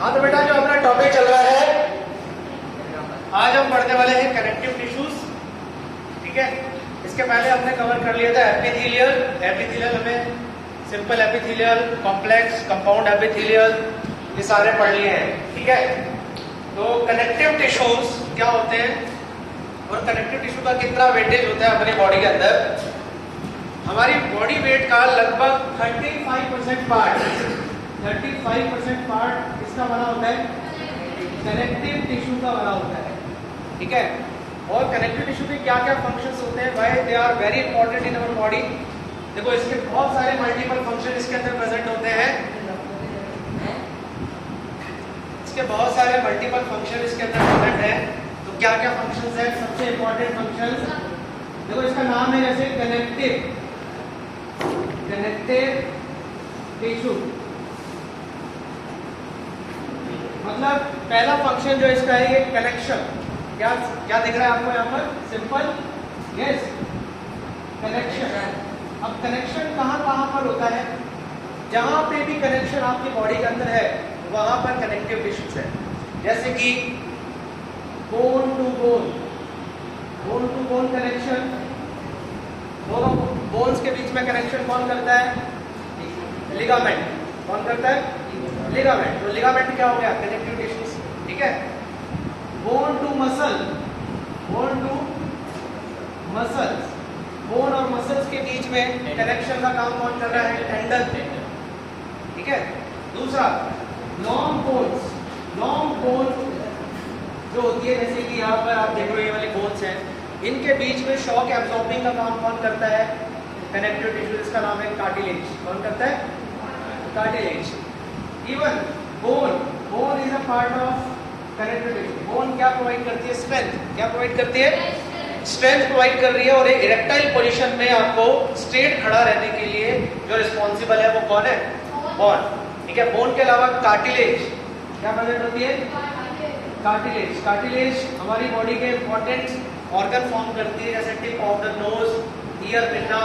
हाँ तो बेटा जो अपना टॉपिक चल रहा है, आज हम पढ़ने वाले हैं कनेक्टिव टिश्यूज। ठीक है, इसके पहले हमने कवर कर लिया था एपिथेलियल। एपिथेलियल हमें simple epithelial, complex, compound epithelial, ये सारे पढ़ लिए हैं। ठीक है, तो कनेक्टिव टिश्यूज क्या होते हैं और कनेक्टिव टिश्यू का कितना वेटेज होता है हमारी बॉडी के अंदर। हमारी बॉडी वेट का लगभग 35% पार्ट इसका बना होता है, कनेक्टिव टिश्यू का बना होता है। ठीक है, और कनेक्टिव टिश्यू के क्या क्या फंक्शंस होते हैं, why they are very important in our body. देखो इसके बहुत सारे मल्टीपल फंक्शन इसके अंदर प्रेजेंट होते हैं। इसके बहुत सारे मल्टीपल फंक्शन इसके अंदर प्रेजेंट है। तो क्या क्या फंक्शंस है? सबसे इंपॉर्टेंट फंक्शंस देखो, इसका नाम है जैसे कनेक्टिव टिश्यू। मतलब पहला फंक्शन जो इसका है ये कनेक्शन। क्या क्या दिख रहा है आपको यहाँ पर? Simple yes, connection. अब कनेक्शन कहाँ कहाँ पर होता है? जहां पे भी कनेक्शन आपकी बॉडी के अंदर है वहां पर कनेक्टिव टिश्यूज है। जैसे कि बोन टू बोन कनेक्शन, दोनों बोन्स के बीच में कनेक्शन कौन करता है? लिगामेंट। कौन करता है? लिगामेंट। तो लिगामेंट क्या हो गया? Connective tissues. ठीक है, बोन टू मसल्स, बोन और मसल्स के बीच में कनेक्शन का काम कौन कर रहा है? टेंडन। ठीक है, दूसरा लॉन्ग बोन जो होती है, जैसे कि यहाँ पर आप देख रहे हो ये वाली बोन्स हैं, इनके बीच में शॉक एब्जॉर्बिंग का काम कौन करता है? Connective tissue. इसका नाम है कार्टिलेज। कौन करता है? Cartilage. Even bone is a part of connective tissue. Bone क्या प्रोवाइड करती है? स्ट्रेंथ। क्या प्रोवाइड करती है? स्ट्रेंथ प्रोवाइड कर रही है। और एक इरेक्टाइल पोजीशन में आपको स्ट्रेट खड़ा रहने के लिए जो रिस्पॉन्सिबल है वो कौन है? बोन। ठीक है, बोन के अलावा कार्टिलेज क्या प्रेजेंट होती है? कार्टिलेज हमारी बॉडी के इंपॉर्टेंट ऑर्गन फॉर्म करती है, जैसे tip of the nose, ear, pinna,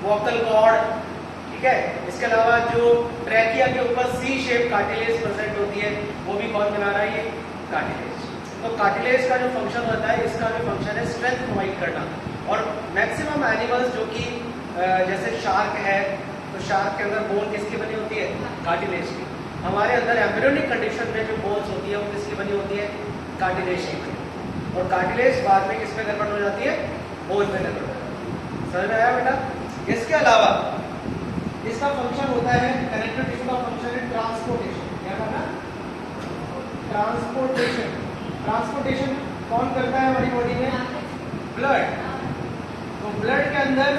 vocal cord. ठीक है, इसके अलावा जो ट्रैकिया के ऊपर सी शेप कार्टिलेज प्रेजेंट होती है वो भी कौन बना रहा है? ये कार्टिलेज। तो कार्टिलेज का जो फंक्शन होता है, इसका जो फंक्शन है स्ट्रेंथ प्रोवाइड करना। और मैक्सिमम एनिमल्स जो कि जैसे शार्क है, तो शार्क के अंदर बोन किसकी बनी होती है? कार्टिलेज की। हमारे अंदर एम्ब्रियोनिक कंडीशन में जो बोन्स होती है वो किसकी बनी होती है? कार्टिलेज की। और कार्टिलेज बाद में किस में कन्वर्ट हो जाती है? बोन में कन्वर्ट हो जाती है। समझ में आया बेटा? इसके अलावा इसका फंक्शन होता है, कनेक्टिव टिश्यू का फंक्शन है ट्रांसपोर्टेशन। क्या करना? ट्रांसपोर्टेशन कौन करता है हमारी बॉडी में? ब्लड। तो ब्लड के अंदर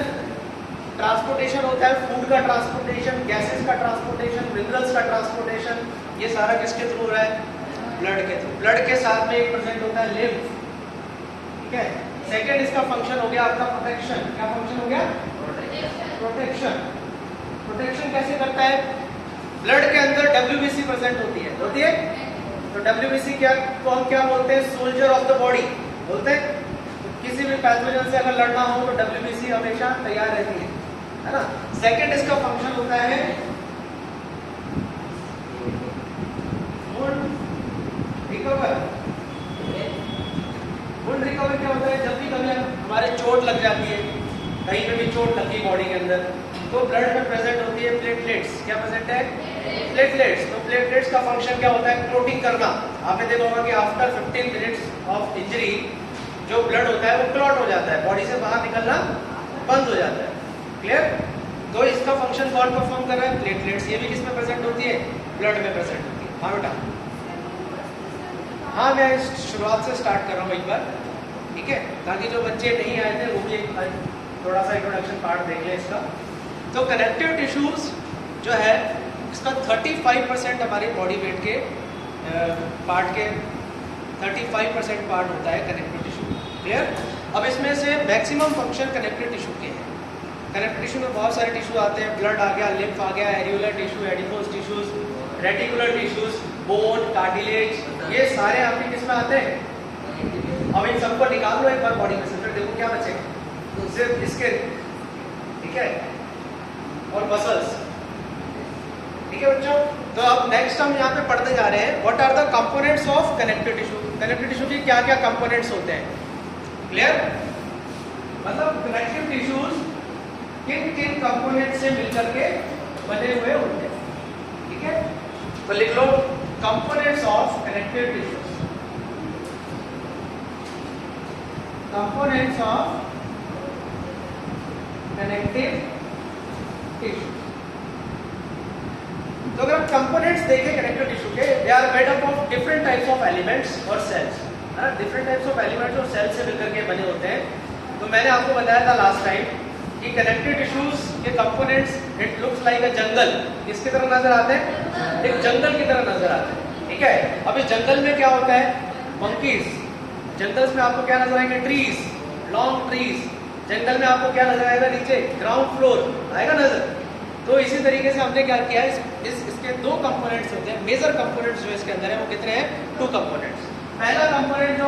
ट्रांसपोर्टेशन होता है, फूड का ट्रांसपोर्टेशन, गैसेस का ट्रांसपोर्टेशन, मिनरल्स का ट्रांसपोर्टेशन। ये सारा किसके थ्रू हो रहा है? ब्लड के थ्रू। ब्लड के साथ में एक प्रेजेंट होता है लिम्फ। ठीक है, सेकंड इसका फंक्शन हो गया आपका प्रोटेक्शन। क्या फंक्शन हो गया? प्रोटेक्शन कैसे करता है? ब्लड के अंदर WBC प्रेजेंट होती है। तो WBC क्या को हम क्या बोलते हैं? सोल्जर ऑफ द बॉडी बोलते हैं। तो किसी भी पैथोजन से अगर लड़ना हो तो WBC हमेशा तैयार रहती है ना। सेकंड इसका फंक्शन होता है वुंड रिकवर। क्या होता है? जब भी कभी हमारे चोट लग जाती है, कहीं पे भी चोट लगी बॉडी के अंदर, तो ब्लड में प्रेजेंट होती है प्लेटलेट्स। क्या प्रेजेंट है? प्लेटलेट्स। तो प्लेटलेट्स का फंक्शन क्या होता है? क्लोटिंग करना। आपने देखा होगा कि आफ्टर 15 मिनट्स ऑफ इंजरी जो ब्लड होता है वो क्लॉट हो जाता है, बॉडी से बाहर निकलना बंद हो जाता है। क्लियर? तो इसका फंक्शन कौन परफॉर्म कर रहा है? प्लेटलेट्स। ये भी किस में प्रेजेंट होती है? ब्लड में प्रेजेंट होती है। हाँ बेटा, हाँ मैं शुरुआत से स्टार्ट कर रहा हूँ एक बार, ठीक है, ताकि जो बच्चे नहीं आए थे वो भी एक थोड़ा सा इंट्रोडक्शन पार्ट देख लें इसका। तो कनेक्टिव टिश्यूज जो है इसका 35% हमारी बॉडी वेट के पार्ट के 35% पार्ट होता है कनेक्टिव टिश्यू। क्लियर? अब इसमें से मैक्सिमम फंक्शन कनेक्टिव टिश्यू के हैं। कनेक्टिव टिश्यू में बहुत सारे टिश्यू आते हैं, ब्लड आ गया, लिम्फ आ गया, एरिकुलर tissue, adipose tissues, reticular tissues, bone, cartilage, ये सारे आपके किस में आते हैं? अब इन सबको निकाल लो एक बार बॉडी में से, फिर देखो क्या बचेगा। तो सिर्फ इसके, ठीक है, और मसल्स। ठीक है बच्चों, तो अब नेक्स्ट हम यहाँ पे पढ़ते जा रहे हैं what are the components of connective tissue. Connective tissue के क्या क्या कंपोनेंट्स होते हैं, क्लियर? मतलब कनेक्टिव टिश्यूज किन किन कंपोनेंट से मिलकर के बने हुए होते हैं, ठीक है? तो लिख लो components of connective tissues. Components of connective tissue. तो अगर आप कंपोनेंट्स देखें कनेक्टिव टिश्यू के, they are made up of different types of elements और सेल्स, है ना? डिफरेंट टाइप्स ऑफ एलिमेंट्स और सेल्स से मिलकर के बने होते हैं। तो मैंने आपको बताया था लास्ट टाइम कि कनेक्टिव टिश्यूज के components it looks like a jungle. किसकी तरह नजर आते हैं? एक जंगल की तरह नजर आते हैं, ठीक है? अब इस जंगल में क्या होता है? मंकीज। जंगल्स में आपको क्या नजर आएंगे? Trees, long trees. जंगल में आपको क्या नजर आएगा? नीचे ग्राउंड फ्लोर आएगा नजर। तो इसी तरीके से हमने क्या किया है, इसके दो कंपोनेंट्स होते हैं, मेजर कंपोनेंट्स जो इसके अंदर है वो कितने हैं? 2 कंपोनेंट्स। पहला कंपोनेंट जो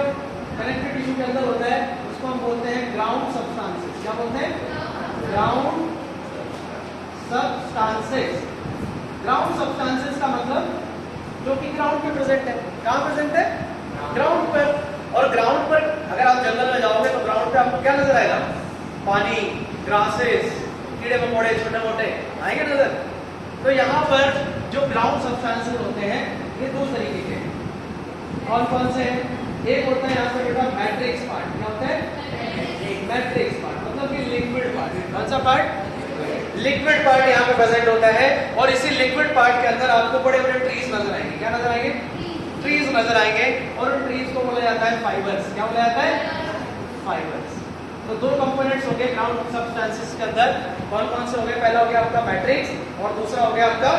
कनेक्टिव टिश्यू के अंदर होता है उसको हम बोलते हैं ग्राउंड सब्सटेंसेस। क्या बोलते हैं? Ground substances. ग्राउंड सब्सटेंसेस का मतलब जो कि ग्राउंड पे प्रेजेंट है। कहाँ प्रेजेंट है? ग्राउंड पर। और ग्राउंड पर अगर आप जंगल में जाओगे तो ग्राउंड पे आपको क्या नजर आएगा? पानी, ग्रासेस, कीड़े मकोड़े छोटे मोटे आएंगे नजर। तो यहाँ पर जो ग्राउंड सब्सटेंसेस होते हैं ये 2 तरीके के हैं। कौन कौन से हैं? एक होता है यहाँ पर बेटा मैट्रिक्स पार्ट। क्या होता है? मैट्रिक्स पार्ट मतलब कि लिक्विड पार्ट। कौन सा पार्ट? लिक्विड पार्ट यहाँ पे प्रेजेंट होता है। और इसी लिक्विड पार्ट के अंदर आपको बड़े बड़े ट्रीज नजर आएंगे। क्या नजर आएंगे? ट्रीज नजर आएंगे। और उन ट्रीज को बोला जाता है फाइबर्स। क्या बोला जाता है? फाइबर्स। तो 2 कंपोनेंट्स हो गए ग्राउंड सब्सटेंसेस के अंदर। कौन कौन से हो गए? पहला हो गया आपका मैट्रिक्स और दूसरा हो गया आपका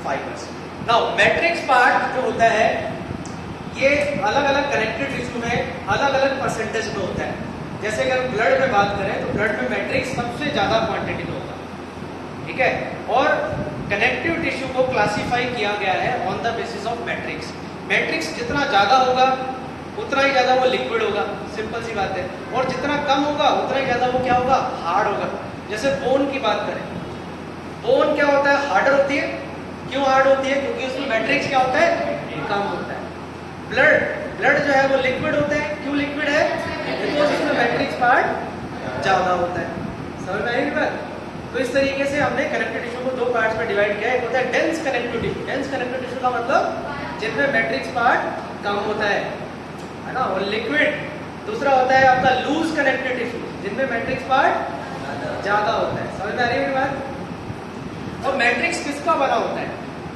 फाइबर्स। नाउ मैट्रिक्स पार्ट जो होता है ये अलग अलग कनेक्टिव टिश्यू में अलग अलग परसेंटेज में होता है। जैसे अगर ब्लड में बात करें तो ब्लड में मैट्रिक्स सबसे ज्यादा क्वांटिटी में होता है, ठीक है? और कनेक्टिव टिश्यू को क्लासिफाई किया गया है on the basis of matrix. Matrix जितना ज्यादा होगा उतना ही ज्यादा वो लिक्विड होगा, सिंपल सी बात है। और जितना कम होगा उतना ही ज्यादा वो क्या होगा? हार्ड होगा। जैसे बोन की बात करें, बोन क्या होता है? हार्डर होती है। क्यों हार्ड होती है? क्योंकि उसमें मैट्रिक्स क्या होता है? कम होता है। ब्लड जो है वो लिक्विड होता है। क्यों लिक्विड है? बिकॉज उसमें मैट्रिक्स पार्ट ज्यादा होता है। समझ में आई बात? तो इस तरीके से हमने कनेक्टिव टिश्यू को 2 पार्ट्स में डिवाइड किया है। एक होता है dense connective tissue. Dense connective tissue का मतलब जिनमें मैट्रिक्स पार्ट कम होता है ना? और लिक्विड दूसरा होता है आपका लूज कनेक्टिव टिश्यू जिनमें मैट्रिक्स पार्ट ज्यादा होता है। समझ में आ रही है बात? और मैट्रिक्स किसका बना होता है?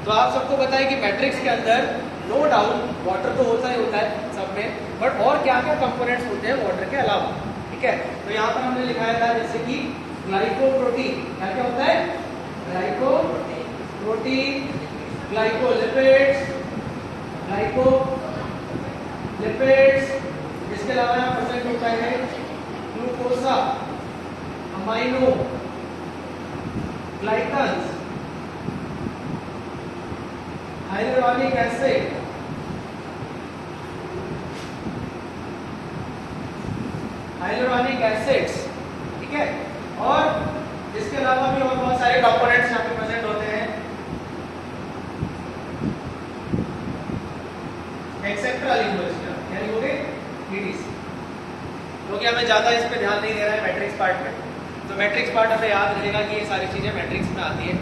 तो आप सबको पता है कि मैट्रिक्स के अंदर नो डाउट वाटर तो होता ही होता है सब में, बट और क्या क्या कंपोनेंट्स होते हैं वाटर के अलावा, ठीक है? तो यहाँ पर हमने लिखाया था जैसे कि ग्लाइकोप्रोटीन। क्या क्या होता है? Glycoprotein, glycolipids, glycolipids. इसके अलावा यहाँ प्रेजेंट होता है glycosaminoglycans, hyaluronic acid, hyaluronic acids, ठीक है? और इसके अलावा भी और बहुत सारे कंपोनेंट्स यहाँ पे प्रेजेंट होते हैं। एक्सेट्रा लिखोगे, क्या लिखोगे? EDC। क्योंकि हमें ज्यादा इस पे ध्यान नहीं दे रहा है मैट्रिक्स पार्ट में, तो मैट्रिक्स पार्ट हमें याद रखेगा कि ये सारी चीजें मैट्रिक्स में आती है।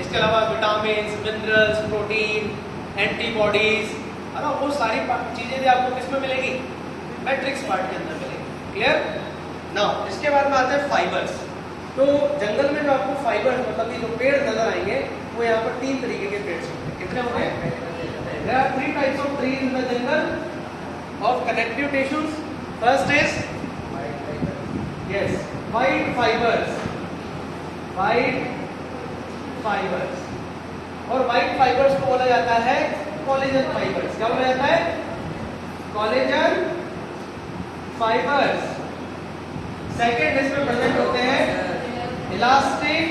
इसके अलावा विटामिन, मिनरल्स, प्रोटीन, एंटीबॉडीज, है ना? वो सारी चीजें भी आपको किस में मिलेगी? मैट्रिक्स पार्ट के अंदर मिलेगी। क्लियर? नाउ इसके बाद में आते हैं फाइबर्स। तो जंगल में जो आपको फाइबर्स मतलब जो पेड़ नजर आएंगे वो यहाँ पर 3 तरीके के पेड़ होंगे। कितने होंगे? There are 3 types of trees in the jungle of connective tissues. First is white fibers. White fibers. और white fibers को बोला जाता है कोलेजन फाइबर्स। क्या बोला जाता है? Collagen fibres. सेकेंड इसमें प्रेजेंट होते हैं इलास्टिक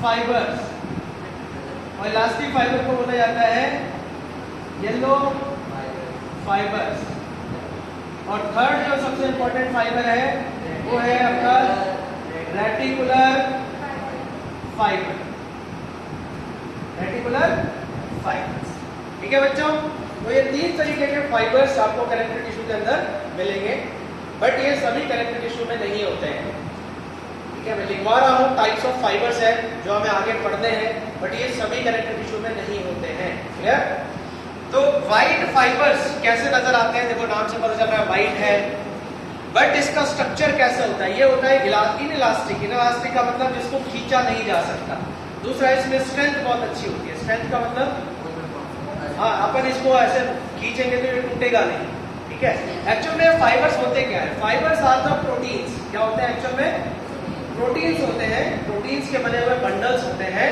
फाइबर्स। और इलास्टिक फाइबर को बोला जाता है येलो फाइबर्स। और थर्ड जो सबसे इंपॉर्टेंट फाइबर है वो है आपका रेटिकुलर फाइबर। Reticular fibres. ठीक है बच्चों, तो ये 3 तरीके के फाइबर्स आपको कनेक्टिव टिश्यू के अंदर मिलेंगे, बट ये सभी कनेक्टिव टिश्यू में नहीं होते हैं। ठीक है, मैं लिखवा रहा हूँ टाइप्स ऑफ फाइबर्स है जो हमें आगे पढ़ने हैं, बट ये सभी कनेक्टिव टिश्यू में नहीं होते हैं। क्लियर? तो वाइट फाइबर्स कैसे नजर आते हैं? देखो नाम से पता चल रहा है वाइट है, बट इसका स्ट्रक्चर कैसे होता है? ये होता है इनइलास्टिक। इनइलास्टिक का मतलब जिसको खींचा नहीं जा सकता। दूसरा, इसमें स्ट्रेंथ बहुत अच्छी होती है। स्ट्रेंथ का मतलब हाँ, अपन इसको ऐसे खींचेंगे तो ये टूटेगा नहीं। ठीक है, एक्चुअल में फाइबर्स होते क्या है? Fibres are the proteins. क्या होते हैं एक्चुअल में? प्रोटीन्स होते हैं। प्रोटीन्स के बने हुए बंडल्स होते हैं।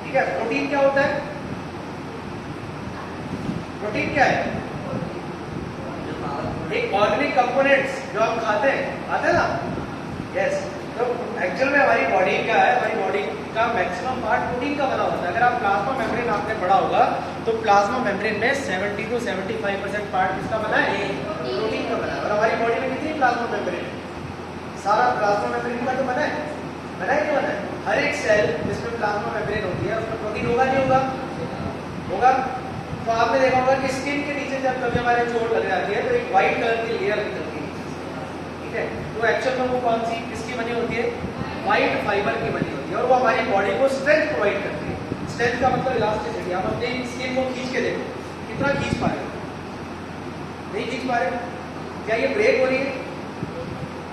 ठीक है, प्रोटीन क्या होता है? प्रोटीन क्या है? एक ऑर्गेनिक कंपोनेंट्स जो हम खाते हैं ना। यस, तो एक्चुअल में हमारी बॉडी का है, हमारी बॉडी का मैक्सिमम पार्ट प्रोटीन का बना होता है। अगर आप प्लाज्मा मेम्ब्रेन आपने पढ़ा होगा तो प्लाज्मा मेम्ब्रेन में 70 to 75% पार्ट किसका बना है? प्रोटीन का बना है। और हमारी बॉडी में कितनी प्लाज्मा मेम्ब्रेन? सारा प्लाज्मा मेम्ब्रेन का तो बना है कि बना है? हर एक सेल जिसमें प्लाज्मा मेम्ब्रेन होती है उसमें प्रोटीन होगा नहीं होगा? होगा। तो आपने देखा होगा कि स्किन के नीचे जब कभी हमारे चोट लग जाती है तो एक व्हाइट कलर की लेयर निकलती है। ठीक है, तो एक्चुअल में वो कौन सी किसकी बनी होती है? व्हाइट फाइबर की बनी होती है, और वो हमारी बॉडी को स्ट्रेंथ प्रोवाइड करती है। स्ट्रेंथ का मतलब इलास्टिसिटी। आप अपनी स्किन को खींच के देखो, कितना खींच पा रहे हो? नहीं खींच पा रहे? क्या ये ब्रेक हो रही है?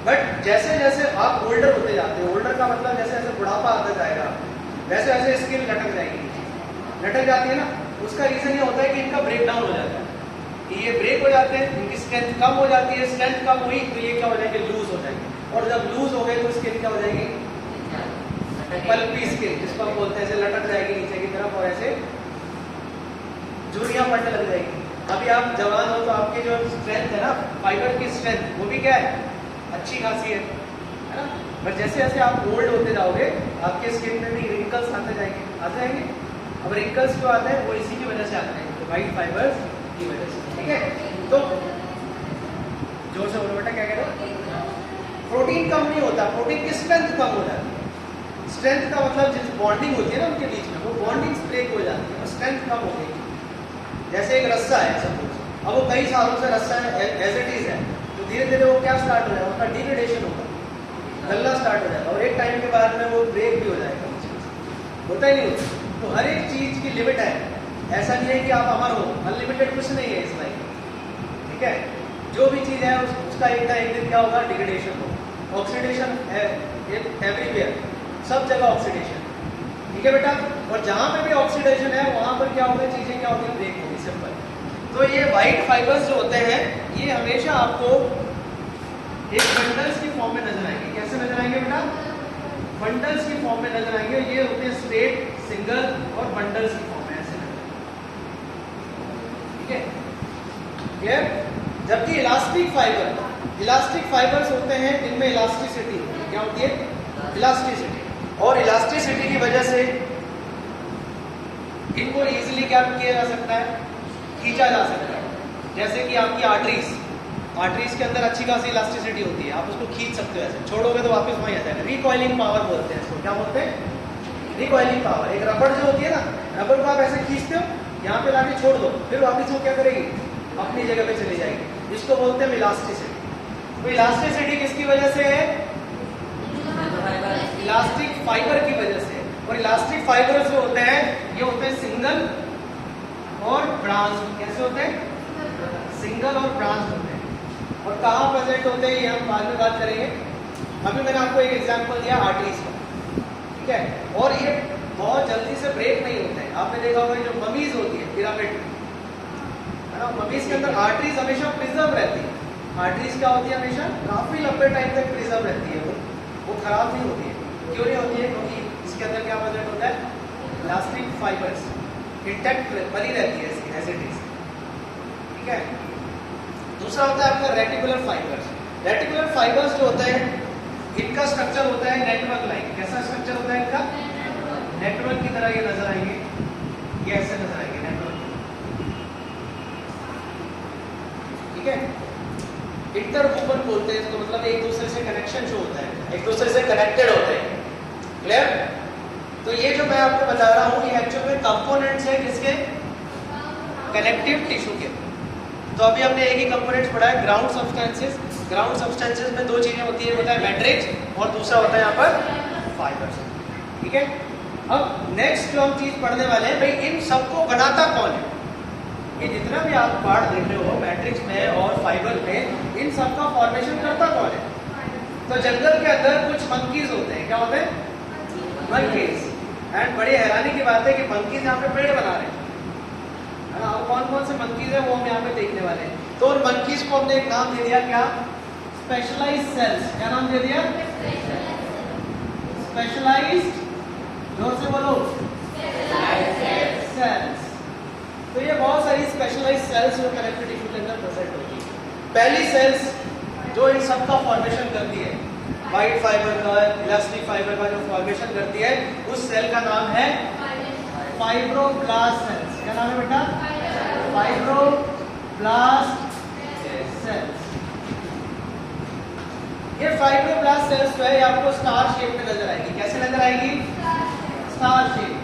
बट जैसे जैसे आप ओल्डर होते जाते हो, ओल्डर का मतलब जैसे जैसे बुढ़ापा आता जाएगा वैसे वैसे स्किन लटक जाएगी, लटक जाती है ना। उसका रीजन ये होता है कि इनका ब्रेक डाउन हो जाता है, कि ये ब्रेक हो जाते हैं, इनकी स्ट्रेंथ कम हो जाती है। स्ट्रेंथ कम हुई तो ये क्या हो जाएंगे? लूज हो जाएंगे। और जब लूज हो गए तो स्किन क्या हो जाएगी? पल्पी स्किन, जिसको हम बोलते हैं, ऐसे लटक जाएगी नीचे की तरफ और ऐसे झुर्रियां पड़ने लग जाएगी। अभी आप जवान हो तो आपकी जो स्ट्रेंथ है ना, फाइबर की स्ट्रेंथ, वो भी क्या है? अच्छी खासी है ना। पर जैसे जैसे आप ओल्ड होते जाओगे आपके स्किन में भी रिंकल्स आते जाएंगे। अब रिंकल्स क्यों आते हैं? वो इसी की वजह से आते हैं, व्हाइट फाइबर्स की वजह से। ठीक है, तो जोर से बोलो बेटा, क्या कह रहे हो? प्रोटीन कम नहीं होता, प्रोटीन की स्ट्रेंथ कम हो जाती है। स्ट्रेंथ का मतलब जिस बॉन्डिंग होती है ना उनके बीच में, वो बॉन्डिंग ब्रेक हो जाती है और स्ट्रेंथ कम हो गई। जैसे एक रस्सा है सपोज, अब वो कई सालों से रस्सा एज इट इज है, तो धीरे धीरे वो क्या स्टार्ट हो जाएगा? उसका डिग्रेडेशन होगा, गलना स्टार्ट हो जाएगा, और एक टाइम के बाद में वो ब्रेक भी हो जाएगा। होता ही नहीं होता। तो हर एक चीज की लिमिट है। ऐसा नहीं है कि आप अमर हो, अनलिमिटेड कुछ नहीं है इस लाइफ। ठीक है, जो भी चीज है उसका एक ना एक दिन क्या होगा? डिग्रेडेशन होगा। ऑक्सीडेशन है एवरीवेयर, सब जगह ऑक्सीडेशन। ठीक है बेटा, और जहां पे भी ऑक्सीडेशन है वहां पर क्या होगा? चीजें क्या होती है? ब्रेक होगी, सिंपल। तो ये व्हाइट फाइबर्स जो होते हैं ये हमेशा आपको एक बंडल्स की फॉर्म में नजर आएंगे। कैसे नजर आएंगे बेटा? बंडल्स की फॉर्म में नजर आएंगे। ये होते हैं स्ट्रेट, सिंगल और बंडल्स की फॉर्म में ऐसे नजर। ठीक है, क्लियर? जबकि इलास्टिक फाइबर्स होते हैं, इनमें इलास्टिसिटी होती है। क्या होती है? इलास्टिसिटी। और इलास्टिसिटी की वजह से इनको इजीली क्या किया जा सकता है? खींचा जा सकता है। जैसे कि आपकी आर्टरीज के अंदर अच्छी खासी इलास्टिसिटी होती है, आप उसको खींच सकते हो, ऐसे छोड़ोगे तो वापस वहीं आ जाएगा। रिकॉइलिंग पावर बोलते हैं इसको। क्या बोलते हैं? Recoiling power. एक रबड़ जो होती है ना, रबड़ को आप ऐसे खींचते हो, यहाँ पे लाके छोड़ दो, फिर वापस वो क्या करेगी? अपनी जगह पे चली जाएगी। इसको बोलते हैं इलास्टिसिटी। तो इलास्टिसिटी किसकी वजह से है? इलास्टिक फाइबर की वजह से। और इलास्टिक फाइबर जो होते हैं ये होते हैं सिंगल और ब्रांच। कैसे होते हैं? सिंगल और ब्रांच होते हैं। और कहाँ प्रेजेंट होते हैं ये हम बाद में बात करेंगे। अभी मैंने आपको एक एग्जांपल दिया आर्टरीज का, ठीक है। और ये बहुत जल्दी से ब्रेक नहीं होते हैं। आपने देखा होगा जो ममीज होती है पिरामिड, है ना, ममीज के अंदर आर्टरीज हमेशा प्रिजर्व रहती है। आर्टरीज क्या होती है? हमेशा काफी लंबे टाइम तक प्रिजर्व रहती है, वो खराब नहीं होती है। क्यों नहीं होती है? क्योंकि इसके अंदर क्या प्रेजेंट होता है? इलास्टिक फाइबर्स इंटैक्ट बनी रहती है इसकी एज इट इज, ठीक है। दूसरा होता है आपका रेटिकुलर फाइबर्स। रेटिकुलर फाइबर्स जो होते हैं इनका स्ट्रक्चर होता है नेटवर्क लाइक। कैसा स्ट्रक्चर होता है इनका? नेटवर्क की तरह ये नजर आएंगे, ये ऐसे नजर आएंगे नेटवर्क, ठीक है। इंटरवूवन बोलते हैं इसको, मतलब एक दूसरे से कनेक्शन जो होता है, एक दूसरे से कनेक्टेड होते हैं। क्लियर? तो ये जो मैं आपको बता रहा हूँ ये एक्चुअल में कंपोनेंट्स है किसके, कनेक्टिव टिश्यू के। तो अभी हमने एक ही कंपोनेंट्स पढ़ा है, ग्राउंड सब्सटेंसेस। ग्राउंड सब्सटेंसेस में दो चीजें होती है, होता है मैट्रिक्स और दूसरा होता है यहाँ पर फाइबर्स। ठीक है, अब नेक्स्ट जो हम चीज पढ़ने वाले हैं, भाई इन सबको बनाता कौन है। ये जितना भी आप पार्ट देख रहे हो मैट्रिक्स में और फाइबर में, इन सबका फॉर्मेशन करता कौन है। तो जंगल के अंदर कुछ मंकीज होते हैं, क्या होते हैं, मंकीज। एंड बड़ी हैरानी की बात है कि मंकीज यहाँ पे पेड़ बना रहे हैं, है ना। और कौन कौन से मंकीज है वो हम यहाँ पे देखने वाले हैं। तो उन मंकीज को हमने एक नाम दे दिया, क्या, स्पेशलाइज्ड सेल्स। क्या नाम दे दिया, स्पेशलाइज्ड, जोर से बोलो, सेल्स। तो ये बहुत सारी स्पेशलाइज्ड सेल्स जो कनेक्टिव टिश्यू के अंदर प्रेजेंट होती है। पहली सेल्स जो इन सब का फॉर्मेशन करती है, वाइट फाइबर का, इलास्टिक फाइबर का जो फॉर्मेशन करती है, उस सेल का नाम है फाइब्रोब्लास्ट सेल्स। क्या नाम है बेटा, फाइब्रोब्लास्ट सेल्स। ये फाइब्रोब्लास्ट सेल्स जो है आपको स्टार शेप में नजर आएगी। कैसे नजर आएगी, स्टार शेप,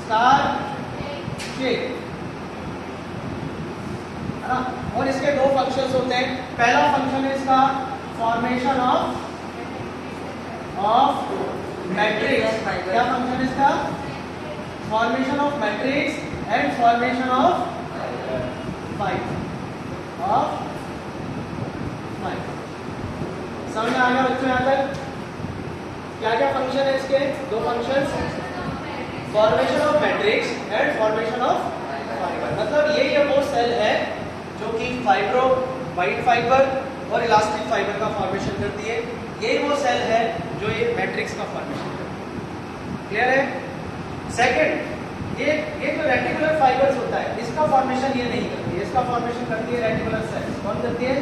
स्टार शेप, है ना। और इसके दो फंक्शंस होते हैं। पहला फंक्शन है इसका फॉर्मेशन ऑफ मैट्रिक्स। क्या फंक्शन है इसका, formation of matrix and formation of fibre, समझ में आ गया बच्चों यहाँ तक। क्या क्या फंक्शन है इसके, दो functions, formation of matrix and formation of fibre. मतलब ये वो सेल है जो कि फाइब्रो, वाइट फाइबर और इलास्टिक फाइबर का फॉर्मेशन करती है। यही वो सेल है जो ये मैट्रिक्स का फॉर्मेशन करती है। क्लियर है। सेकंड, ये जो रेटिकुलर फाइबर्स होता है, इसका फॉर्मेशन ये नहीं करती है, इसका फॉर्मेशन करती है रेटिकुलर सेल्स। कौन करती है,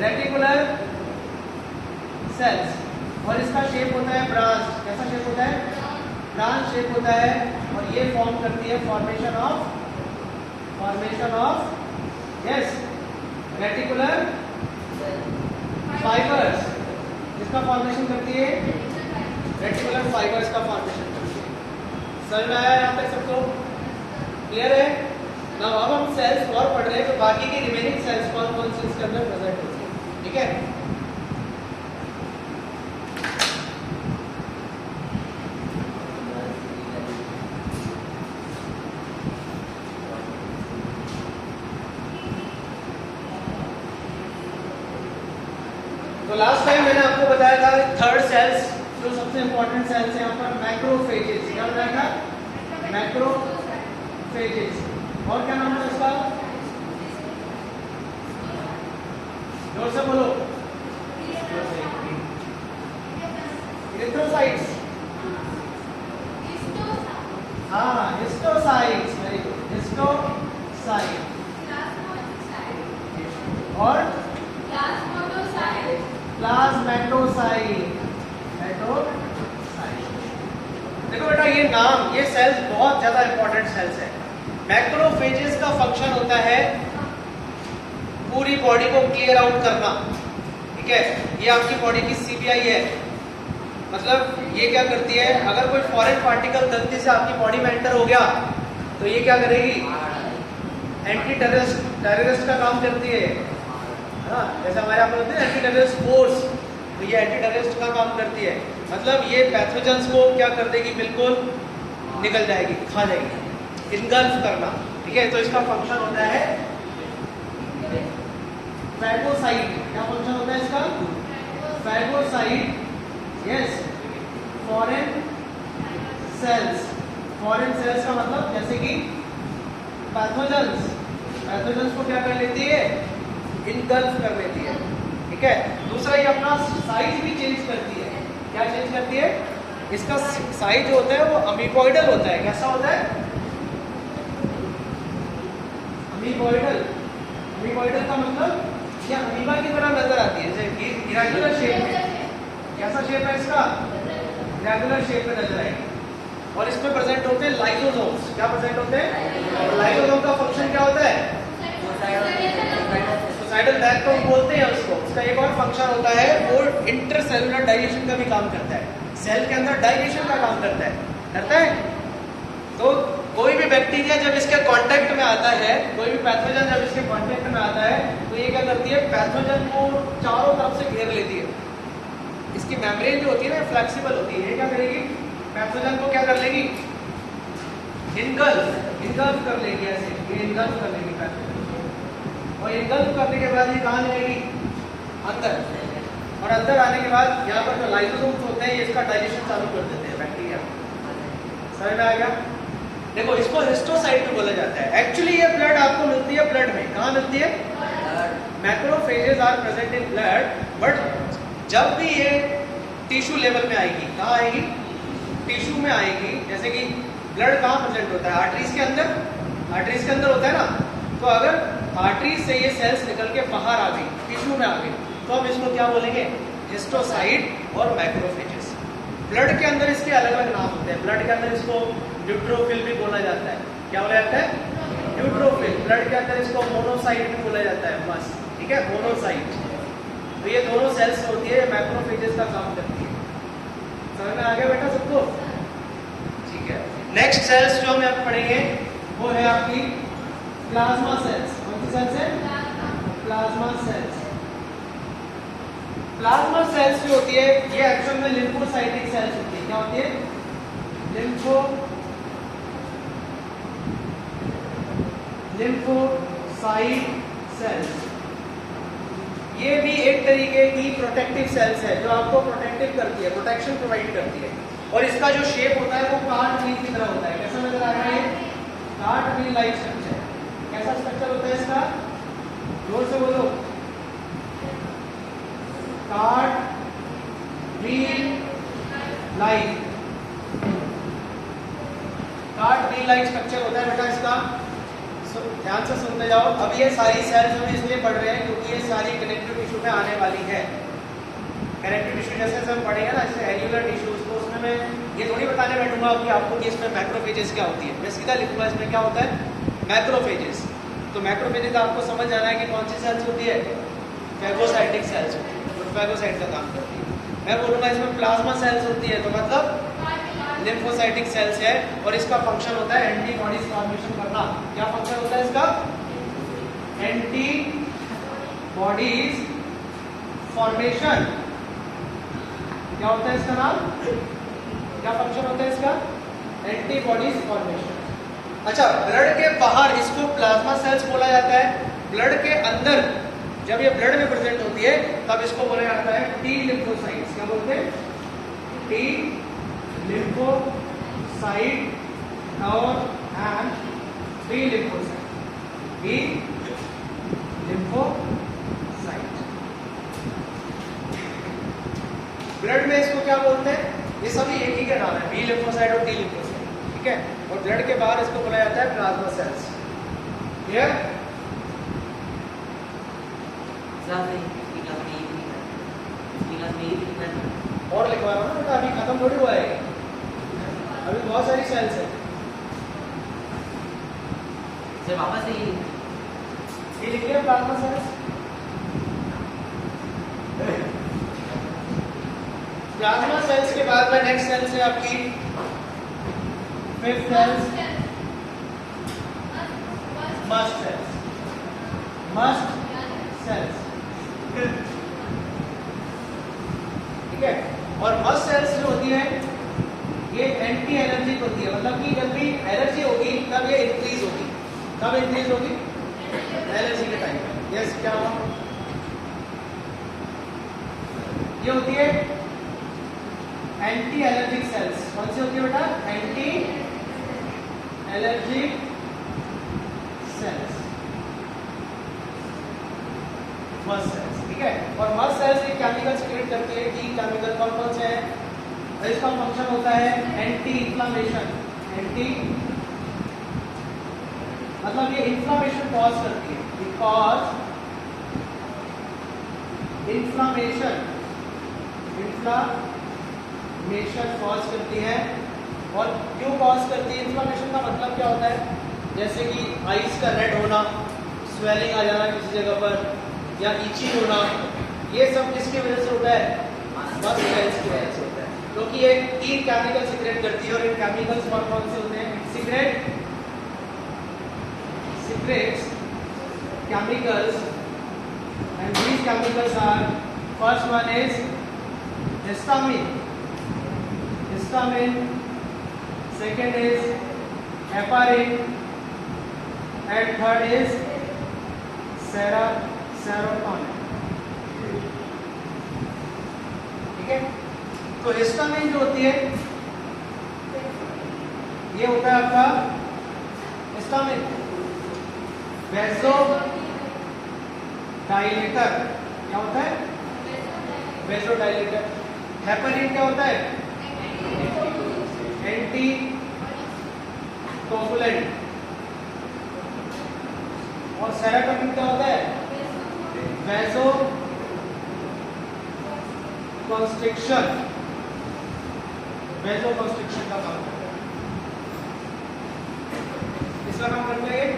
रेटिकुलर सेल्स। और इसका शेप होता है ब्रांच। कैसा शेप होता है, ब्रांच शेप होता है। और ये फॉर्म करती है formation of yes reticular fibres. इसका फॉर्मेशन करती है रेटिकुलर फाइबर्स का फॉर्मेशन करती है। समझ में आया यहाँ तक सबको, क्लियर है ना। अब हम सेल्स और पढ़ रहे हैं, तो बाकी की रिमेनिंग सेल्स कौन कौन से इसके अंदर प्रेजेंट होती है। ठीक है, तो लास्ट टाइम मैंने आपको बताया था थर्ड सेल्स जो सबसे इंपॉर्टेंट सेल्स है यहाँ पर, मैक्रोफेजेस। क्या बताया था, मैक्रोफेजेस। और क्या नाम है इसका, जोर से बोलो, इरिथ्रोसाइट्स। हाँ, हिस्टोसाइट्स, वेरी गुड, हिस्टोसाइट। और प्लाज्मेटोसाइट, देखो बेटा ये नाम, ये सेल्स बहुत ज्यादा इंपॉर्टेंट सेल्स है। मैक्रोफेजेस का फंक्शन होता है पूरी बॉडी को क्लियर आउट करना। ठीक है, ये आपकी बॉडी की सीबीआई है। मतलब ये क्या करती है, अगर कोई फॉरेन पार्टिकल गलती से आपकी बॉडी में एंटर हो गया तो ये क्या करेगी, एंटी टेररिस्ट का काम करती है। हाँ, जैसे हमारे यहाँ पर होते हैं एंटी टेररिस्ट फोर्स, तो ये एंटी टेररिस्ट का काम करती है। मतलब ये पैथोजेंस को क्या कर देगी, बिल्कुल निकल जाएगी, खा जाएगी, इनगल्फ करना। ठीक है, तो इसका फंक्शन होता है फैगोसाइट। क्या फंक्शन होता है इसका, phagocyte. Yes, foreign cells. Foreign cells का मतलब जैसे कि पैथोजेंस, पैथोजेंस को क्या कर लेती है, इनगल्फ कर लेती है। ठीक है, दूसरा ये अपना साइज भी चेंज करती है। क्या चेंज करती है, इसका साइज जो होता है वो अमीबॉइडल होता है। कैसा होता है, अमीबॉइडल। अमीबॉइडल का मतलब ये अमीबा की तरह नजर आती है, जैसे इरेगुलर शेप में। कैसा शेप है इसका, इरेगुलर शेप में नजर आएगी। और इसमें प्रेजेंट होते हैं लाइसोसोम्स। क्या प्रेजेंट होते हैं, लाइसोसोम का फंक्शन क्या होता है, सुसाइडल बैकबोन बोलते हैं उसको। उसका एक और फंक्शन होता है वो इंटरसेलुलर डाइजेशन का भी काम करता है। सेल के अंदर डाइजेशन का काम करता है। तो कोई भी बैक्टीरिया जब इसके कांटेक्ट में आता है, कोई भी पैथोजन जब इसके कांटेक्ट में आता है, तो ये क्या करती है, पैथोजन को चारों तरफ से घेर लेती है। इसकी मेम्ब्रेन जो होती है ना फ्लेक्सिबल होती है, ये क्या करेगी, पैथोजन को क्या कर लेगी, इनगल्फ कर लेगी, ऐसे ये इनगल्फ कर लेगी पैथोजन को, और इनगल्फ करने के बाद ये कहाँ जाएगी, अंदर, और अंदर आने के बाद यहाँ पर जो लाइसोसोम्स होते हैं ये इसका डाइजेशन चालू कर देते हैं बैक्टीरिया। समझ में आ गया? देखो इसको हिस्टोसाइट भी बोला जाता है। एक्चुअली ये ब्लड आपको मिलती है ब्लड में, कहाँ मिलती है, macrophages are present in blood, but जब भी ये टिश्यू लेवल में आएगी, कहाँ आएगी, टिश्यू में आएगी। जैसे कि ब्लड कहाँ प्रेजेंट होता है, आर्टरीज के अंदर, आर्टरीज के अंदर होता है ना, तो अगर आर्टरीज से ये सेल्स निकल के बाहर आ गई, टिश्यू में आ गई, तो हम इसको क्या बोलेंगे, हिस्टोसाइट और मैक्रोफेजेस। ब्लड के अंदर इसके अलग अलग नाम होते हैं। ब्लड के अंदर इसको न्यूट्रोफिल भी बोला जाता है। क्या बोला जाता है, न्यूट्रोफिल। ब्लड के अंदर इसको मोनोसाइट भी बोला जाता है, बस, ठीक है, मोनोसाइट। तो ये दोनों सेल्स होती है, मैक्रोफेजेस का काम करती है। समझ में आ गया बेटा सबको? ठीक है। नेक्स्ट सेल्स जो हम यहाँ पढ़ेंगे वो है आपकी प्लाज्मा सेल्स। कौन सी सेल्स है, प्लाज्मा सेल्स। प्लाज्मा सेल्स जो होती है ये एक्चुअल में लिम्फोसाइटिक सेल्स होती है। क्या होती है, लिम्फोसाइट सेल्स। ये भी एक तरीके की प्रोटेक्टिव सेल्स है जो आपको प्रोटेक्टिव करती है, प्रोटेक्शन प्रोवाइड करती है। और इसका जो शेप होता है वो कार्ड रील की तरह होता है। कैसा नजर आ रहा है, कार्ड रील लाइक स्ट्रक्चर। कैसा स्ट्रक्चर होता है इसका, जोर से बोलो, card reel like, card reel like structure होता है बेटा इसका। ध्यान से सुनते जाओ। अब ये सारी सेल्स हम इसलिए पढ़ रहे हैं क्योंकि ये सारी कनेक्टिव टिश्यू में आने वाली है। कनेक्टिव टिश्यू जैसे हम पढ़ेंगे ना, जैसे एल्यूलर टिश्यूज, तो उसमें मैं ये थोड़ी बताने बैठूंगा कि आपको कि इसमें मैक्रोफेजेस क्या होती है। मैं सीधा लिखूंगा इसमें क्या होता है, मैक्रोफेजेस। तो मैक्रोफेजेस आपको समझ जाना है कि कौन सी सेल्स होती है, फैगोसाइटिक सेल्स होती है, जो फैगोसाइट का काम करती है। मैं बोलूँगा इसमें प्लाज्मा सेल्स होती है, तो मतलब लिम्फोसाइटिक सेल्स है। और इसका फंक्शन होता है एंटीबॉडीज फॉर्मेशन करना। क्या फंक्शन होता है इसका, एंटीबॉडीज फॉर्मेशन। क्या होता है इसका नाम, क्या फंक्शन होता है इसका, एंटीबॉडीज फॉर्मेशन। अच्छा, ब्लड के बाहर इसको प्लाज्मा सेल्स बोला जाता है। ब्लड के अंदर जब ये ब्लड में प्रेजेंट होती है तब इसको बोला जाता है टी लिम्फोसाइट्स। क्या बोलते हैं, टी लिम्फोसाइट और B lymphocyte, B lymphocyte. Blood में इसको क्या बोलते हैं, ये सभी एक ही का नाम है, बी लिम्फोसाइट और टी लिम्फोसाइट, ठीक है। और ब्लड के बाहर इसको बोला जाता है प्लाज्मा सेल्स। क्लियर? और लिखवा रहा हूँ ना बेटा, अभी खत्म थोड़ी हुआ है, अभी बहुत सारी सेल्स है। सर वापस से ये लिखिए प्लाज्मा सेल्स। प्लाज्मा सेल्स के बाद में नेक्स्ट सेल्स है आपकी fifth cells, mast cells. Mast cells, ठीक है। और मस्ट सेल्स जो होती है ये एंटी एलर्जिक होती है, मतलब कि जब भी एलर्जी होगी तब ये इंक्रीज होगी। कब इंक्रीज होगी, एलर्जी के टाइम पे। यस, क्या हुआ, ये होती है एंटी एलर्जिक सेल्स। कौन सी होती है बेटा, anti allergic cells, mast cells, ठीक है। और मस्ट सेल्स एक केमिकल सीक्रेट करती है। कि केमिकल कौन कौन से हैं, इसका फंक्शन होता है एंटी इन्फ्लामेशन। एंटी मतलब ये इन्फ्लामेशन कॉज करती है, बिकॉज इन्फ्लामेशन कॉज करती है। और क्यों कॉज करती है, इन्फ्लामेशन का मतलब क्या होता है, जैसे कि आइस का रेड होना, स्वेलिंग आ जाना किसी जगह पर, या इचिंग होना, ये सब किसकी वजह से होता है, मस्ट सेल्स की वजह से होता है। क्योंकि ये 3 केमिकल सीक्रेट करती है और इन केमिकल्स कौन कौन से होते हैं? Secrets chemicals, and these chemicals are, first one is histamine, second is heparin, and third is serotonin. ठीक है, तो हिस्टामिन जो होती है ये होता है आपका हिस्टामिन वैसो डायलेटर। क्या होता है? Vaso dilator. हेपरिन क्या होता है? Anti coagulant. और सेरोटोनिन क्या होता है? वैसो कंस्ट्रिक्शन का काम करता है। इसका नाम करते हैं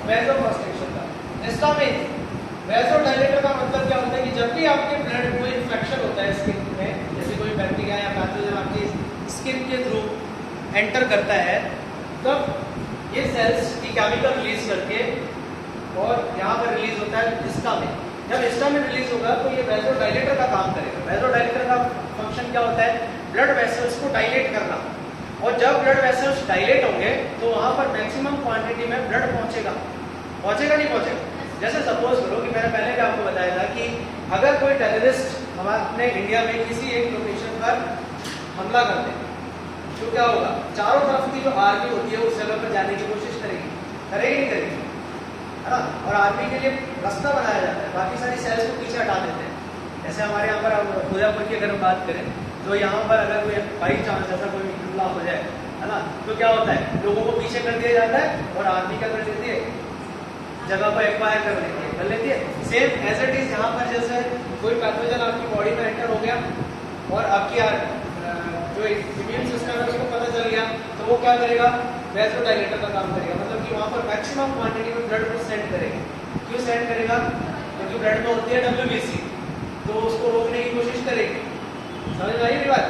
वैसो कंस्ट्रिक्शन का। हिस्टामिन वैसो डायलेटर का मतलब क्या होता है कि जब भी आपके ब्लड कोई इन्फेक्शन होता है स्किन में, जैसे कोई बैक्टीरिया या पैथोजन आपकी स्किन के थ्रू एंटर करता है, तब ये सेल्स की केमिकल रिलीज करके और यहाँ पर रिलीज होता है हिस्टामिन। जब हिस्टामिन रिलीज होगा तो ये वैसो डायलेटर का काम करेगा। वैसो डायलेटर का फंक्शन क्या होता है? ब्लड वेसल्स को डायलेट करना। और जब ब्लड वेसल्स डायलेट होंगे तो वहाँ पर मैक्सिमम क्वांटिटी में ब्लड पहुँचेगा नहीं पहुँचेगा? जैसे सपोज करो कि मैंने पहले भी आपको बताया था कि अगर कोई टेररिस्ट हमारे इंडिया में किसी एक लोकेशन पर हमला करते हैं तो क्या होगा? चारों तरफ की जो आर्मी होती है उस जगह पर जाने की कोशिश करेगी नहीं करेगी, है ना? और आर्मी के लिए रास्ता बनाया जाता है, बाकी सारी सेल्स को पीछे हटा देते हैं। जैसे हमारे यहाँ पर उदयपुर की अगर हम बात करें तो यहाँ पर अगर कोई बाई चांस ऐसा कोई हमला हो जाए, है ना, तो क्या होता है? लोगों को पीछे कर दिया जाता है और आर्मी क्या कर देती है? जगह को एक्वायर कर लेती है। सेम एज इट इज यहाँ पर जैसे कोई पैथोजन आपकी बॉडी में एंटर हो गया और आपकी जो इम्यून सिस्टम है उसको पता चल गया तो वो क्या करेगा? वैसो डायलेटर का काम करेगा। मतलब कि वहाँ पर मैक्सिमम क्वांटिटी में ब्लड को सेंड करेगा। क्यों सेंड करेगा? क्योंकि ब्लड में होती है WBC, तो उसको रोकने की कोशिश करेगी। समझ में आई मेरी बात?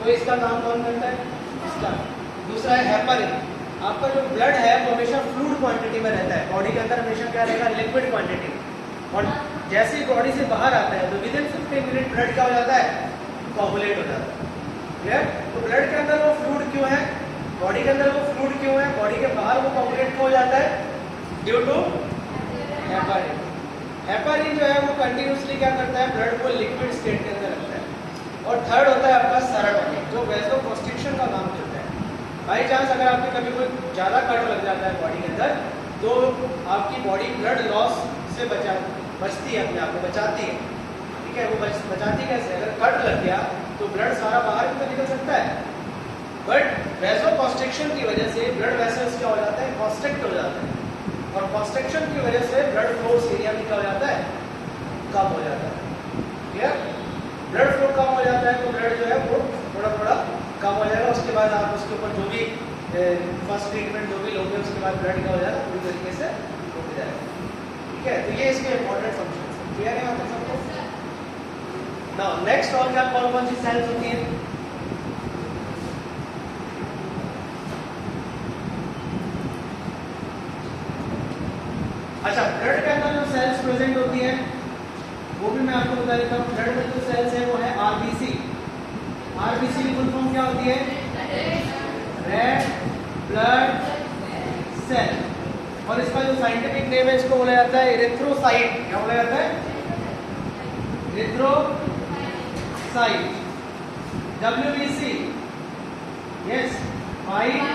तो इसका काम कौन करता है? इसका। दूसरा है हेपरिन। आपका जो ब्लड है वो हमेशा फ्लूइड क्वांटिटी में रहता है। बॉडी के अंदर हमेशा क्या रहेगा? Liquid quantity. और जैसे ही बॉडी से बाहर आता है तो विद इन 15 मिनट ब्लड क्या हो जाता है? कोगुलेट हो जाता है। क्लियर? तो ब्लड के अंदर वो फ्लूइड क्यों है? बॉडी के अंदर वो फ्लूइड क्यों है? बॉडी के बाहर वो कोगुलेट हो जाता है ड्यू टू हेपरिन। हेपरिन जो है वो कंटिन्यूसली क्या करता है? ब्लड को लिक्विड स्टेट के अंदर रखता है। और थर्ड होता है आपका सेरोटोनिन, जो वैसो कंस्ट्रिक्शन का काम करता है। बाई चांस अगर आपके कभी कोई ज़्यादा कट लग जाता है बॉडी के अंदर तो आपकी बॉडी ब्लड लॉस से बचती है, अपने आप को बचाती है। ठीक है, वो बचाती कैसे? अगर कट लग गया तो ब्लड सारा बाहर भी तो निकल सकता है, बट वैसो कंस्ट्रिक्शन की वजह से ब्लड वेसल्स क्या हो जाता है? कॉन्स्ट्रिक्ट हो जाता है। और कॉन्स्ट्रिक्शन की वजह से ब्लड फ्लो एरिया में क्या हो जाता है? कम हो जाता है। क्लियर? ब्लड फ्लो कम हो जाता है तो ब्लड जो है वो थोड़ा कम हो जाएगा। उसके बाद आप उसके ऊपर जो भी फर्स्ट ट्रीटमेंट जो भी लोगे उसके बाद ब्लड क्या हो जाएगा? पूरी तरीके से रुक जाएगा। ठीक है, तो ये इसके इंपॉर्टेंट फंक्शन है। क्लियर है यहाँ तक सबको? नाउ नेक्स्ट और क्या कौन कौन सी सेल्स होती हैं? अच्छा, ब्लड के अंदर जो सेल्स प्रेजेंट होती है वो भी मैं आपको बता देता हूँ। ब्लड में जो सेल्स है वो है RBC। RBC की फुल फॉर्म क्या होती है? Red blood cell. और इसका जो साइंटिफिक नेम है इसको बोला जाता है इरिथ्रोसाइट। क्या बोला जाता है? Erythrocyte. WBC, yes, white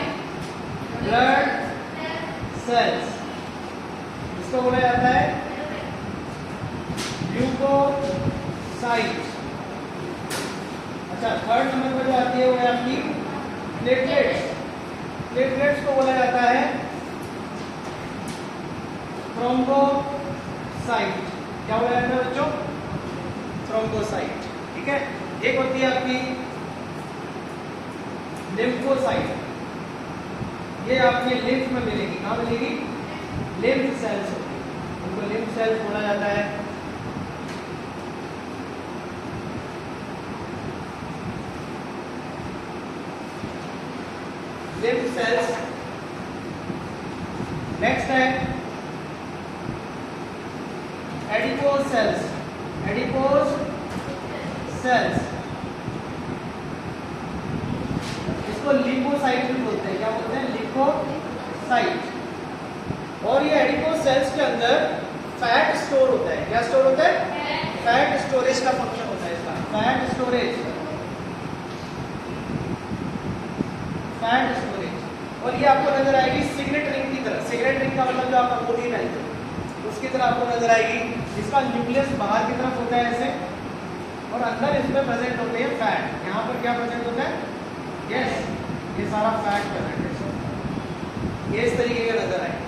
blood cells. इसको बोला जाता है ल्यूकोसाइट। अच्छा, थर्ड नंबर पर जो आती है वो है आपकी प्लेटलेट्स। प्लेटलेट्स को बोला जाता है थ्रोम्बोसाइट। क्या बोला जाता है बच्चों? थ्रोम्बोसाइट। ठीक है, एक होती है आपकी लिम्फोसाइट। ये आपके लिम्फ में मिलेगी। कहाँ मिलेगी? लिम्फ सेल्स होती है, उनको लिम्फ सेल्स बोला जाता है। Lymph cells. नेक्स्ट है एडिपोज सेल्स, एडिपोज सेल्स, इसको लिम्फोसाइट भी बोलते हैं। क्या बोलते हैं? लिम्फोसाइट। और ये एडिपोज सेल्स के अंदर फैट स्टोर होता है। क्या स्टोर होता है? फैट स्टोरेज का फंक्शन होता है इसका, फैट स्टोरेज, फैट स्टोरेज। और ये आपको नजर आएगी सिगरेट रिंग की तरह। सिगरेट रिंग का मतलब जो आप अंगूठी पहनते हो उसकी तरह आपको नजर आएगी। इसका न्यूक्लियस बाहर की तरफ होता है ऐसे, और अंदर इसमें प्रेजेंट होते हैं फैट। यहाँ पर क्या प्रेजेंट होता है? यस, ये सारा फैट प्रेजेंट है। ये इस तरीके का नजर आएगा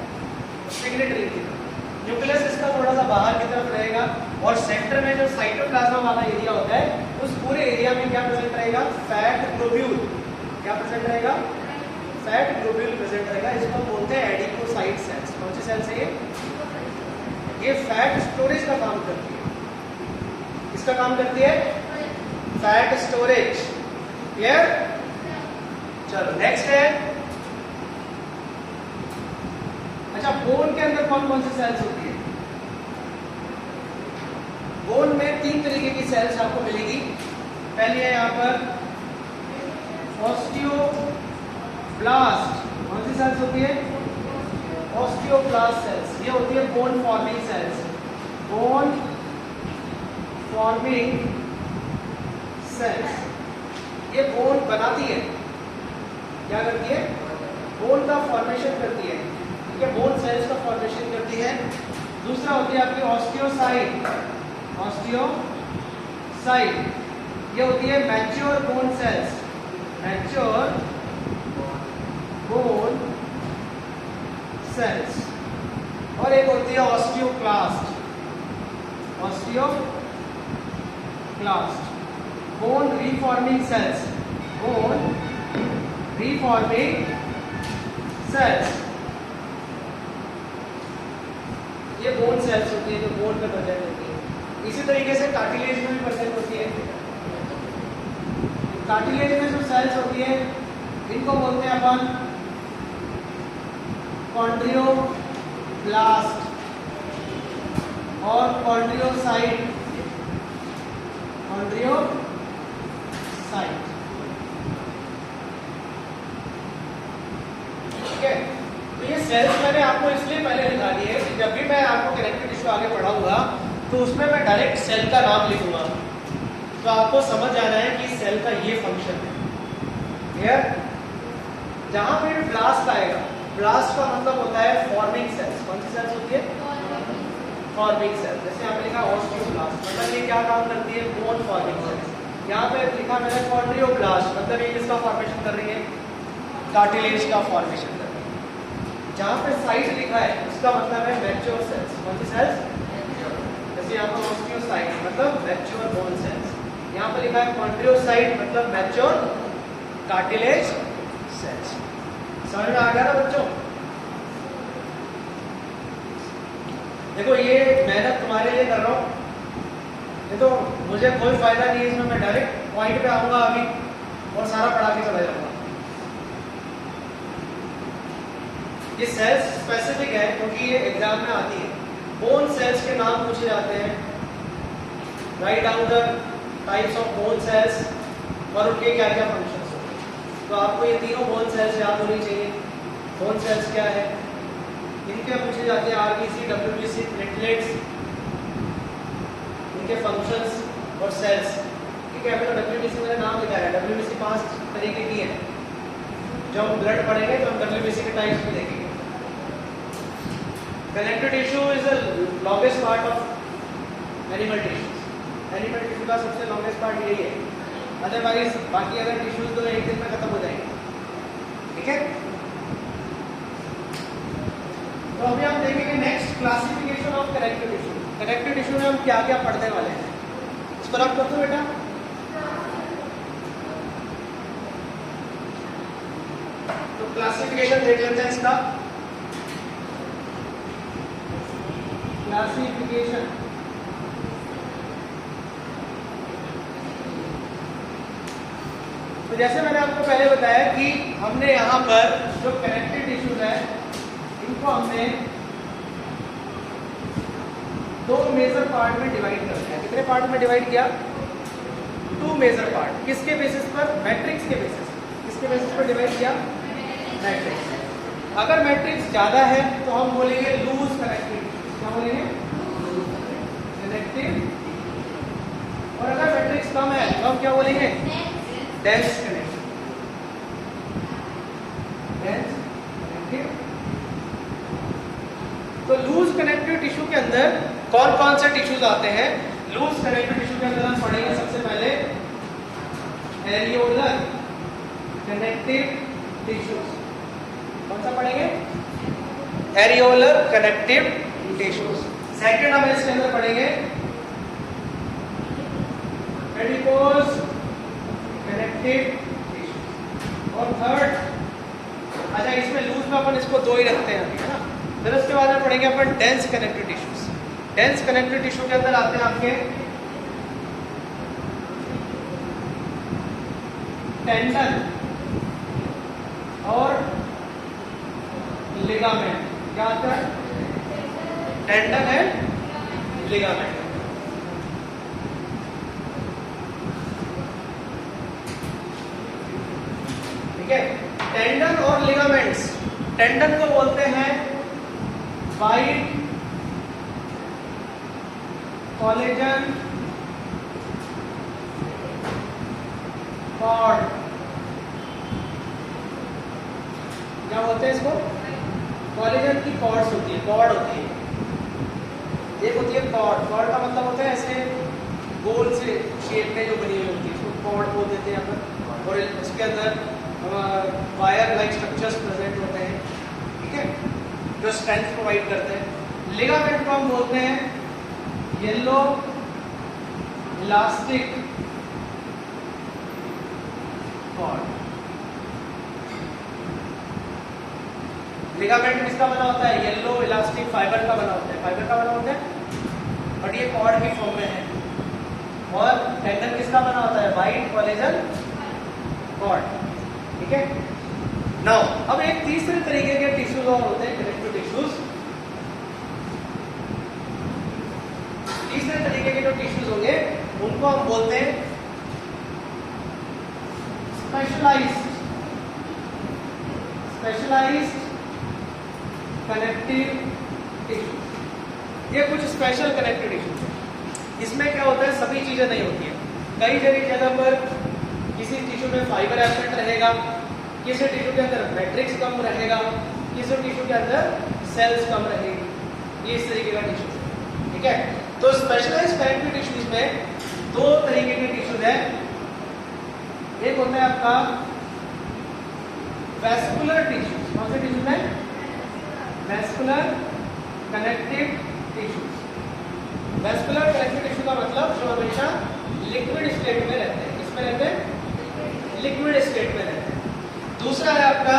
सिगरेट रिंग की तरह। न्यूक्लियस इसका थोड़ा सा बाहर की तरफ रहेगा, और सेंटर में जो साइटोप्लाज्मा वाला एरिया होता है उस पूरे एरिया में क्या प्रेजेंट रहेगा? Fat globule. क्या प्रेजेंट रहेगा? फैट ग्लोब्यूल प्रेजेंट रहेगा। इसको बोलते हैं एडिपोसाइट सेल्स। कौन सी सेल्स है ये फैट स्टोरेज का काम करती है। इसका काम करती है फैट स्टोरेज। क्लियर? चलो नेक्स्ट है, अच्छा बोन के अंदर कौन कौन सी सेल्स होती है? बोन में 3 तरीके की सेल्स आपको मिलेगी। पहली है यहाँ पर ऑस्टियोब्लास्ट। कौन सी सेल्स होती है? Osteoblast cells. ये होती है bone forming cells, bone forming cells. ये बोन बनाती है। क्या करती है? बोन का फॉर्मेशन करती है। ठीक है, बोन सेल्स का फॉर्मेशन करती है। दूसरा होती है आपकी ऑस्टियोसाइट। ऑस्टियोसाइट ये होती है mature bone cells, mature bone cells. और एक होती है osteoclast, osteoclast bone reforming cells, bone reforming cells. ये बोन सेल्स होती है जो बोन में प्रेजेंट होती है। इसी तरीके से कार्टिलेज में भी प्रेजेंट होती है। कार्टिलेज में जो सेल्स होती है इनको बोलते हैं अपन कॉन्ड्रियोब्लास्ट और कॉन्ड्रियोसाइट, कॉन्ड्रियोसाइट। ठीक है, तो ये सेल्स मैंने आपको इसलिए पहले लिखा दिए कि जब भी मैं आपको कनेक्टिव टिश्यू आगे पढ़ाऊंगा तो उसमें मैं डायरेक्ट सेल का नाम लिखूंगा, तो आपको समझ आना है कि सेल का ये फंक्शन है। क्लियर? जहां पे ब्लास्ट आएगा, ब्लास्ट का मतलब होता है फॉर्मिंग सेल्स। कौन सी सेल्स होती है? Forming sales. जैसे यहाँ पे लिखा ऑस्टियोब्लास्ट, मतलब ये क्या काम करती है? Bone forming sales. यहाँ पे लिखा मैंने कॉन्ड्रियोब्लास्ट, मतलब ये किसका फॉर्मेशन कर रही है? कार्टिलेज का फॉर्मेशन कर रही है। जहाँ पे साइट लिखा है उसका मतलब है मैच्योर सेल्स। कौन सी सेल्स? जैसे यहाँ पर ऑस्टियोसाइट मतलब मैच्योर बोन सेल्स, यहाँ पर लिखा है कॉन्ड्रियोसाइट मतलब मैच्योर कार्टिलेज सेल्स। समझ में आ गया ना बच्चों? देखो ये मेहनत तुम्हारे लिए कर रहा हूँ, ये तो मुझे कोई फायदा नहीं है इसमें। मैं डायरेक्ट पॉइंट पे आऊंगा अभी और सारा पढ़ा के चला जाऊंगा। ये सेल्स स्पेसिफिक है क्योंकि ये एग्जाम में आती है। बोन सेल्स के नाम पूछे जाते हैं। Write down the types of bone cells और उनके क्या क्या फंक्शंस होते हैं। तो आपको ये तीनों बोन सेल्स याद होनी चाहिए। बोन सेल्स क्या है? इनके पूछे जाते हैं आरबीसी, डब्ल्यूबीसी, प्लेटलेट्स, इनके फंक्शंस और सेल्स। ठीक है, अभी तो डब्ल्यूबीसी मैंने नाम लिखा है। डब्ल्यूबीसी 5 तरीके की है। जब हम ब्लड पढ़ेंगे तो हम डब्ल्यूबीसी के टाइप्स भी देखेंगे। Connective tissue is the longest part of animal tissues. Animal tissue का सबसे लॉन्गेस्ट पार्ट यही है। अदरवाइज बाकी अगर टिश्यूज तो एक दिन में खत्म हो जाएंगे। ठीक है, तो अभी हम देखेंगे next classification of connective tissue. Connective tissue में हम क्या क्या पढ़ने वाले हैं, इस पर आप कर दो बेटा। तो क्लासिफिकेशन देख लेते हैं इसका। क्लासिफिकेशन तो जैसे मैंने आपको पहले बताया कि हमने यहाँ पर जो कनेक्टिव टिश्यूज है इनको हमने दो मेजर पार्ट में डिवाइड कर दिया। कितने पार्ट में डिवाइड किया? 2 मेजर पार्ट। किसके बेसिस पर? मैट्रिक्स के बेसिस पर। किसके बेसिस पर डिवाइड किया? मैट्रिक्स। अगर मैट्रिक्स ज्यादा है तो हम बोलेंगे लूज कनेक्टिव। क्या बोलेंगे? कनेक्टिव। और अगर मैट्रिक्स कम है तो हम क्या बोलेंगे? Dense connective. Dense connective. तो लूज कनेक्टिव टिश्यू के अंदर कौन कौन से टिश्यूज आते हैं? लूज कनेक्टिव टिश्यू के अंदर हम पढ़ेंगे सबसे पहले एरियोलर कनेक्टिव टिश्यूज। कौन सा पढ़ेंगे? Areolar connective tissues. सेकंड हम इसके अंदर पढ़ेंगे एडिपोज कनेक्टिव टिश्यूज। और थर्ड, अच्छा इसमें लूज में अपन इसको 2 ही रखते हैं अभी, है ना। फिर उसके बाद में पढ़ेंगे अपन dense connective tissues. Dense connective tissue के अंदर आते हैं आपके टेंडन और लिगामेंट। क्या आता है? Tendon and ligament. ठीक है। टेंडन और लिगामेंट्स। टेंडन को बोलते हैं वाइट कोलेजन कॉर्ड। क्या बोलते हैं इसको? कोलेजन की कॉर्ड्स होती है, कॉर्ड होती है। एक होती है कॉर्ड। कॉर्ड का मतलब होता है ऐसे गोल से शेप में जो बनी हुई होती है, इसको कॉर्ड बोल देते हैं अपन। और इसके अंदर वायर लाइक स्ट्रक्चर्स प्रेजेंट होते हैं, ठीक है, जो स्ट्रेंथ प्रोवाइड करते हैं। लिगामेंट को हम बोलते हैं येलो इलास्टिक कॉर्ड। लिगामेंट किसका बना होता है? येलो इलास्टिक फाइबर का बना होता है। फाइबर का बना होता है और ये कॉर्ड की फॉर्म में है। और टेंडन किसका बना होता है? White collagen cord. ठीक है। नाउ अब एक तीसरे तरीके के टिश्यूज और होते हैं कनेक्टिव टिश्यूज। तीसरे तरीके के जो टिश्यूज होंगे उनको हम बोलते हैं स्पेशलाइज्ड कनेक्टिव टिश्यूज। ये कुछ स्पेशल कनेक्टिव टिश्यूज है। इसमें क्या होता है? सभी चीजें नहीं होती है। कई जगह पर किसी टिश्यू में फाइबर एब्सेंट रहेगा, किसी टिश्यू के अंदर मैट्रिक्स कम रहेगा, किसी टिश्यू के अंदर सेल्स कम रहेगी। ये इस तरीके का टिश्यू है। ठीक है। तो स्पेशलाइज्ड कनेक्टिव टिश्यूज में 2 तरीके के टिश्यूज हैं। एक होता है आपका वैस्कुलर टिश्यूज। कौन से टिश्यूज हैं? Vascular connective tissues. Vascular connective tissue का मतलब जो हमेशा लिक्विड स्टेट में रहते हैं। किसमें रहते हैं? लिक्विड स्टेट में रहते हैं। दूसरा है आपका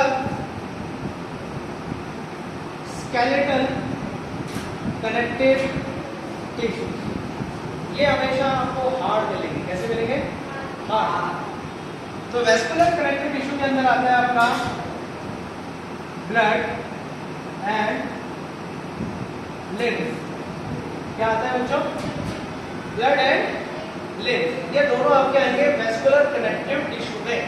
स्केलेटल कनेक्टिव टिश्यूज। ये हमेशा आपको हार्ड मिलेंगे। कैसे मिलेंगे? हार्ड। तो वैस्कुलर कनेक्टिव टिश्यू के अंदर आता है आपका ब्लड एंड लिम्फ। क्या आता है बच्चों? Blood and lymph. ये दोनों आपके आएंगे वैस्कुलर कनेक्टिव टिश्यू में।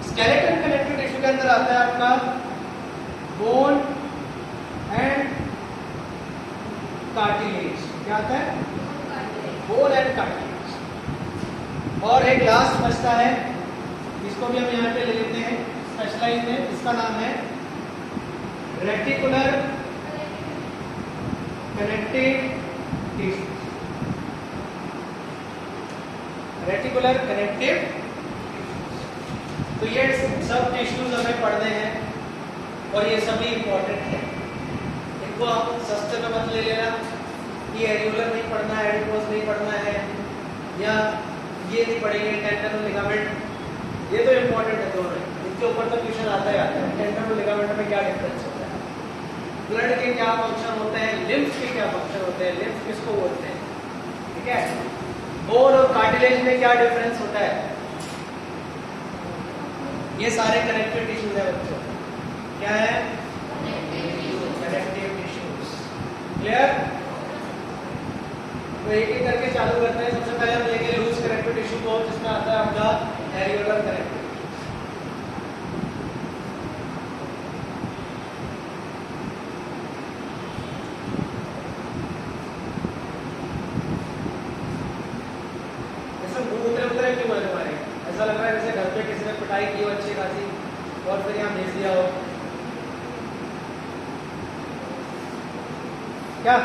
स्केलेटल कनेक्टिव टिश्यू के अंदर आता है आपका बोन एंड कार्टिलेज। क्या आता है? Bone and cartilage. और एक लास्ट बचता है, इसको भी हम यहाँ पे ले लेते हैं स्पेशलाइज में। इसका नाम है reticular connective tissue. Reticular connective. तो ये सब टिश्यूज हमें पढ़ने हैं और ये सभी इंपॉर्टेंट है। इनको आप सस्ते में मत ले लेना कि एरियोलर नहीं पढ़ना है, एडिपोज नहीं पढ़ना है, या ये नहीं पढ़ेंगे टेंडन और लिगामेंट। ये तो इंपॉर्टेंट है दोनों। इनके ऊपर तो क्वेश्चन आता ही आता है। टेंडन और लिगामेंट में क्या डिफरेंस होता है, ब्लड के क्या फंक्शन होते हैं, लिम्फ के क्या फंक्शन होते हैं, लिम्फ किसको बोलते हैं, ठीक है, बोन और कार्टिलेज में क्या डिफरेंस होता है, ये सारे कनेक्टिव टिश्यूज है बच्चों। क्या है? Connective tissues. क्लियर? तो एक एक करके चालू करते हैं। सबसे पहले हम लेंगे लूज कनेक्टिव टिश्यू को, जिसमें आता है आपका एरियोलर कनेक्टिव। उतरे क्यों है तुम्हारे? ऐसा लग रहा है जैसे घर पे किसी ने पिटाई की हो अच्छी खासी और फिर यहाँ भेज दिया हो क्या?